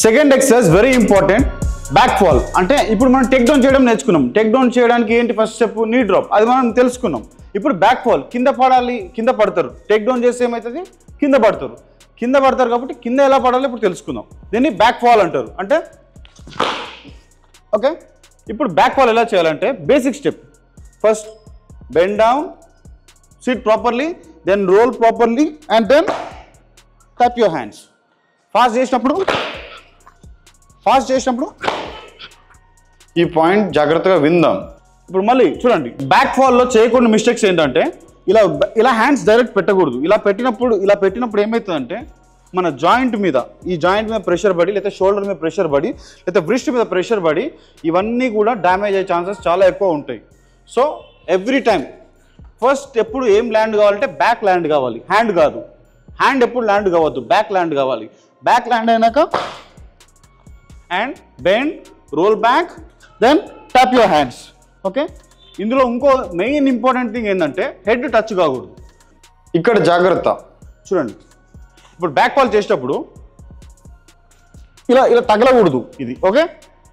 Second exercise very important, back fall. అంటే ఇప్పుడు మనం టేక్ డౌన్ చేయడం నేర్చుకున్నాం. టేక్ డౌన్ చేయడానికి ఏంటి ఫస్ట్ స్టెప్? నీ డ్రాప్, అది మనం తెలుసుకున్నాం. ఇప్పుడు బ్యాక్ ఫాల్, కింద పడాలి, కింద పడతారు. టేక్ డౌన్ చేస్తే ఏమవుతుంది? కింద పడతారు కాబట్టి కింద ఎలా పడాలి ఇప్పుడు తెలుసుకుందాం. దీన్ని బ్యాక్ ఫాల్ అంటారు. అంటే ఓకే, ఇప్పుడు బ్యాక్ ఫాల్ ఎలా చేయాలంటే basic step, first bend down, sit properly, then roll properly and then tap your hands. Fast చేసినప్పుడు ఈ పాయింట్ జాగ్రత్తగా విందాం. ఇప్పుడు మళ్ళీ చూడండి, బ్యాక్ ఫాల్లో చేయకుండా మిస్టేక్స్ ఏంటంటే ఇలా హ్యాండ్స్ డైరెక్ట్ పెట్టకూడదు. ఇలా పెట్టినప్పుడు ఏమవుతుందంటే మన జాయింట్ మీద, ఈ జాయింట్ మీద ప్రెషర్ పడి, లేకపోతే షోల్డర్ మీద ప్రెషర్ పడి, లేకపోతే బ్రిస్ట్ మీద ప్రెషర్ పడి ఇవన్నీ కూడా డ్యామేజ్ అయ్యే ఛాన్సెస్ చాలా ఎక్కువ ఉంటాయి. సో ఎవ్రీ టైం ఫస్ట్ ఎప్పుడు ఏం ల్యాండ్ కావాలంటే బ్యాక్ ల్యాండ్ కావాలి, హ్యాండ్ కాదు. హ్యాండ్ ఎప్పుడు ల్యాండ్ కావద్దు, బ్యాక్ ల్యాండ్ కావాలి. బ్యాక్ ల్యాండ్ అయినాక and bend, roll back, then tap your hands. Okay, ఇందులో ఇంకో మెయిన్ ఇంపార్టెంట్ థింగ్ ఏంటంటే హెడ్ టచ్ కాకూడదు. ఇక్కడ జాగ్రత్త చూడండి, ఇప్పుడు బ్యాక్ ఫాల్ చేసేటప్పుడు ఇలా తగలకూడదు ఇది. ఓకే,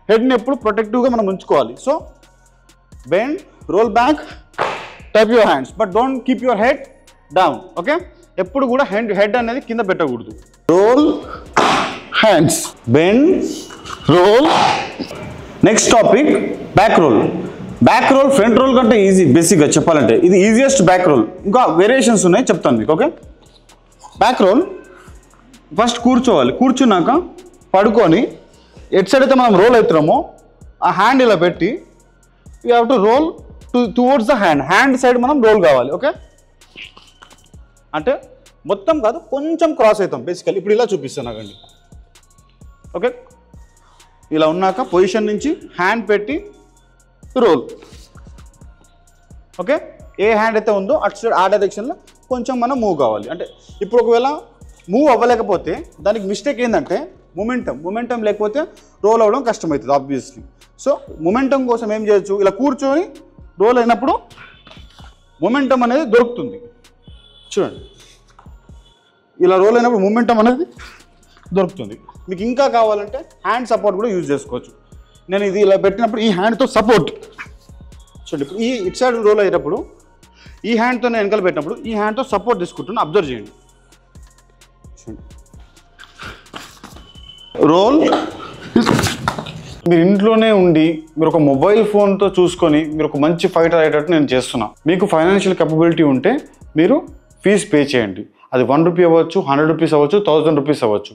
హెడ్ని ఎప్పుడు ప్రొటెక్టివ్గా మనం ఉంచుకోవాలి. So bend, roll back, tap your hands, but don't keep your head down. Okay, ఎప్పుడు కూడా హెడ్ అనేది కింద పెట్టకూడదు. Roll hands, bend, roll. Next topic back roll. Back roll front roll కంటే ఈజీ. బేసిక్గా చెప్పాలంటే ఇది ఈజియెస్ట్ బ్యాక్ రోల్. ఇంకా వేరియేషన్స్ ఉన్నాయి, చెప్తాను మీకు. ఓకే, బ్యాక్ రోల్ ఫస్ట్ కూర్చోవాలి. కూర్చున్నాక పడుకొని ఎట్ సైడ్ అయితే మనం రోల్ అవుతున్నామో ఆ హ్యాండ్ ఇలా పెట్టి you have to roll towards the hand side మనం రోల్ కావాలి. ఓకే, అంటే మొత్తం కాదు, కొంచెం క్రాస్ అవుతాం బేసికల్. ఇప్పుడు ఇలా చూపిస్తాను నాకండి. ఓకే, ఇలా ఉన్నాక పొజిషన్ నుంచి హ్యాండ్ పెట్టి రోల్. ఓకే, ఏ హ్యాండ్ అయితే ఉందో అటు సైడ్ ఆ డైరెక్షన్లో కొంచెం మనం మూవ్ కావాలి. అంటే ఇప్పుడు ఒకవేళ మూవ్ అవ్వలేకపోతే దానికి మిస్టేక్ ఏంటంటే మొమెంటం లేకపోతే రోల్ అవ్వడం కష్టమవుతుంది ఆబ్వియస్లీ. సో మొమెంటం కోసం ఏం చేయొచ్చు, ఇలా కూర్చొని రోల్ అయినప్పుడు మొమెంటం అనేది దొరుకుతుంది. చూడండి, ఇలా రోల్ అయినప్పుడు మొమెంటం అనేది దొరుకుతుంది. మీకు ఇంకా కావాలంటే హ్యాండ్ సపోర్ట్ కూడా యూజ్ చేసుకోవచ్చు. నేను ఇది ఇలా పెట్టినప్పుడు ఈ హ్యాండ్తో సపోర్ట్ చూడండి. ఇప్పుడు ఈ ఇటు సైడ్ రోల్ అయ్యేటప్పుడు ఈ హ్యాండ్తో నేను వెనకాల పెట్టినప్పుడు ఈ హ్యాండ్తో సపోర్ట్ తీసుకుంటున్నా. అబ్జర్వ్ చేయండి. చూడండి, రోల్. మీరు ఇంట్లోనే ఉండి మీరు ఒక మొబైల్ ఫోన్తో చూసుకొని మీరు ఒక మంచి ఫైటర్ అయ్యేటట్టు నేను చేస్తున్నా. మీకు ఫైనాన్షియల్ కేపబిలిటీ ఉంటే మీరు ఫీజు పే చేయండి. అది 1 రూపీ అవ్వచ్చు, 100 రూపీస్ అవ్వచ్చు, 1000 రూపీస్ అవ్వచ్చు.